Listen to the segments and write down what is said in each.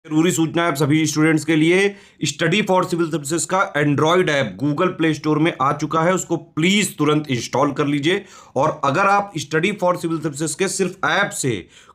जरूरी सूचना है आप सभी स्टूडेंट्स के लिए। स्टडी फॉर सिविल सर्विसेज का Android app Google play store में आ चुका है, उसको प्लीज तुरंत इंस्टॉल कर लीजिए। और अगर आप स्टडी फॉर सिविल सर्विसेज के सिर्फ ऐप से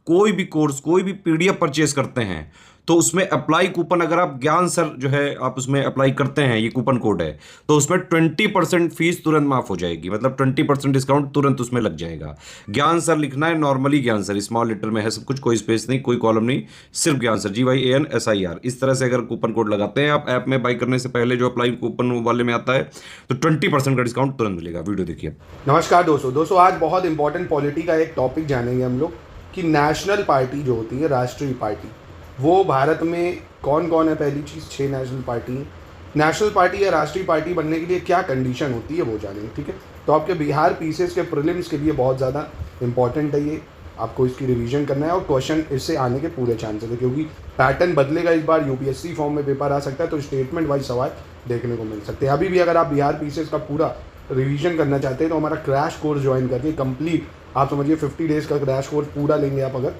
कोई भी कोर्स कोई भी पीडीएफ परचेज करते हैं तो उसमें अप्लाई कूपन, अगर आप ज्ञान सर जो है आप उसमें अप्लाई करते हैं, ये कूपन कोड है, तो उसमें 20% फीस तुरंत माफ हो जाएगी। मतलब 20% डिस्काउंट तुरंत उसमें लग जाएगा। ज्ञान सर लिखना है, नॉर्मली ज्ञान सर स्मॉल लेटर में है सब कुछ, कोई स्पेस नहीं, कोई कॉलम नहीं, सिर्फ ज्ञान सर GYANSIR। इस तरह से अगर कूपन कोड लगाते हैं आप ऐप में बाई करने से पहले, जो अप्लाई कूपन वाले में आता है, तो 20% का डिस्काउंट तुरंत मिलेगा। वीडियो देखिए। नमस्कार दोस्तों आज बहुत इंपॉर्टेंट पॉलिटी का एक टॉपिक जानेंगे हम लोग कि नेशनल पार्टी जो होती है, राष्ट्रीय पार्टी, वो भारत में कौन कौन है। पहली चीज़, 6 नेशनल पार्टी हैं। नेशनल पार्टी या राष्ट्रीय पार्टी बनने के लिए क्या कंडीशन होती है वो जानेंगे, ठीक है। तो आपके बिहार पीसीएस के प्रीलिम्स के लिए बहुत ज़्यादा इंपॉर्टेंट है ये, आपको इसकी रिवीजन करना है और क्वेश्चन इससे आने के पूरे चांसेस है, क्योंकि पैटर्न बदलेगा। इस बार यूपीएससी फॉर्म में पेपर आ सकता है, तो स्टेटमेंट वाइज सवाल देखने को मिल सकते हैं। अभी भी अगर आप बिहार पीसीएस का पूरा रिवीजन करना चाहते हैं तो हमारा क्रैश कोर्स ज्वाइन करके कंप्लीट, आप समझिए 50 डेज़ का क्रैश कोर्स पूरा लेंगे आप अगर,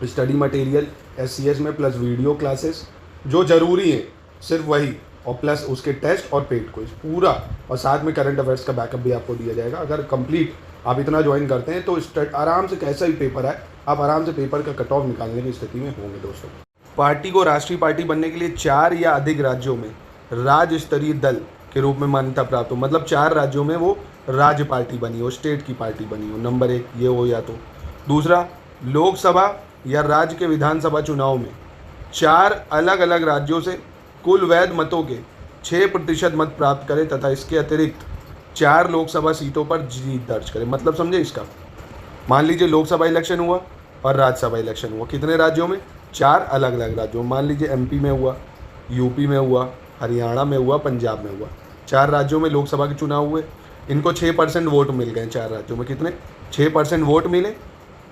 स्टडी मटेरियल SCS में प्लस वीडियो क्लासेस जो ज़रूरी है सिर्फ वही, और प्लस उसके टेस्ट और पेड क्विज पूरा, और साथ में करंट अफेयर्स का बैकअप भी आपको दिया जाएगा। अगर कंप्लीट आप इतना ज्वाइन करते हैं तो आराम से, कैसा भी पेपर आए, आप आराम से पेपर का कट ऑफ निकालने की स्थिति में होंगे। दोस्तों, पार्टी को राष्ट्रीय पार्टी बनने के लिए 4 या अधिक राज्यों में राज्य स्तरीय दल के रूप में मान्यता प्राप्त हो। मतलब 4 राज्यों में वो राज्य पार्टी बनी हो, स्टेट की पार्टी बनी हो। नंबर 1 ये हो। या तो दूसरा, लोकसभा या राज्य के विधानसभा चुनाव में 4 अलग अलग राज्यों से कुल वैध मतों के 6% मत प्राप्त करे तथा इसके अतिरिक्त 4 लोकसभा सीटों पर जीत दर्ज करे। मतलब समझे इसका, मान लीजिए लोकसभा इलेक्शन हुआ और राज्यसभा इलेक्शन हुआ, कितने राज्यों में? 4 अलग अलग राज्यों में। मान लीजिए MP में हुआ, UP में हुआ, हरियाणा में हुआ, पंजाब में हुआ। 4 राज्यों में लोकसभा के चुनाव हुए, इनको 6% वोट मिल गए। 4 राज्यों में कितने? 6% वोट मिले,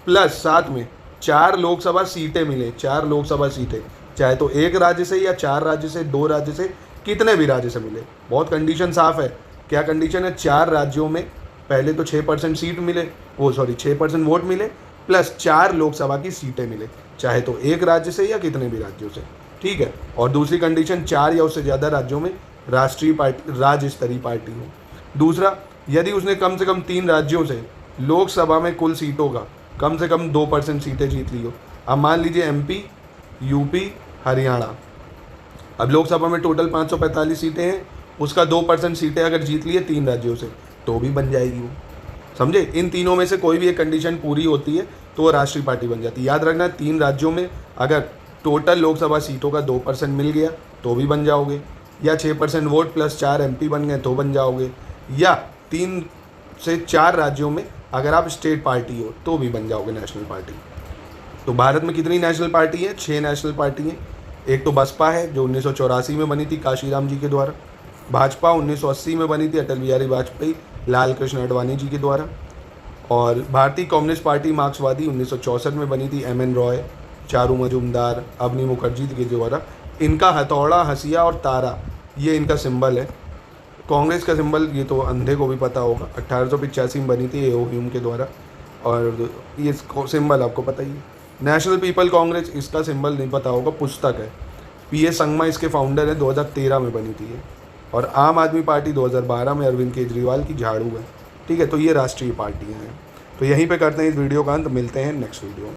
प्लस साथ में 4 लोकसभा सीटें मिले। 4 लोकसभा सीटें, चाहे तो एक राज्य से या 4 राज्य से, 2 राज्य से, कितने भी राज्य से मिले। बहुत कंडीशन साफ है। क्या कंडीशन है? 4 राज्यों में पहले तो 6% सीट मिले, 6% वोट मिले, प्लस 4 लोकसभा की सीटें मिले, चाहे तो एक राज्य से या कितने भी राज्यों से, ठीक है। और दूसरी कंडीशन, 4 या उससे ज़्यादा राज्यों में राष्ट्रीय पार्टी, राज्य स्तरीय पार्टी हो। दूसरा, यदि उसने कम से कम 3 राज्यों से लोकसभा में कुल सीटों का कम से कम 2% सीटें जीत ली हो। अब मान लीजिए MP, UP, हरियाणा, अब लोकसभा में टोटल 545 सीटें हैं, उसका 2% सीटें अगर जीत लिए 3 राज्यों से तो भी बन जाएगी वो। समझे? इन तीनों में से कोई भी एक कंडीशन पूरी होती है तो वो राष्ट्रीय पार्टी बन जाती है। याद रखना, 3 राज्यों में अगर टोटल लोकसभा सीटों का 2% मिल गया तो भी बन जाओगे, या 6% वोट प्लस 4 MP बन गए तो बन जाओगे, या 3 से 4 राज्यों में अगर आप स्टेट पार्टी हो तो भी बन जाओगे नेशनल पार्टी। तो भारत में कितनी नेशनल पार्टी है? 6 नेशनल पार्टी हैं। एक तो बसपा है जो 1984 में बनी थी काशीराम जी के द्वारा। भाजपा 1980 में बनी थी अटल बिहारी वाजपेयी, लाल कृष्ण आडवाणी जी के द्वारा। और भारतीय कम्युनिस्ट पार्टी मार्क्सवादी 1964 में बनी थी MN रॉय, चारू मजूमदार, अवनी मुखर्जी के द्वारा। इनका हथौड़ा, हंसिया और तारा ये इनका सिंबल है। कांग्रेस का सिंबल ये तो अंधे को भी पता होगा, 1885 में बनी थी A.O. ह्यूम के द्वारा, और ये सिंबल आपको पता ही है। नेशनल पीपल कांग्रेस, इसका सिंबल नहीं पता होगा, पुस्तक है। P.A. संगमा इसके फाउंडर है, 2013 में बनी थी ये। और आम आदमी पार्टी 2012 में अरविंद केजरीवाल की झाड़ू है, ठीक है। तो ये राष्ट्रीय पार्टियाँ हैं। तो यहीं पे करते हैं इस वीडियो का अंत, मिलते हैं नेक्स्ट वीडियो में।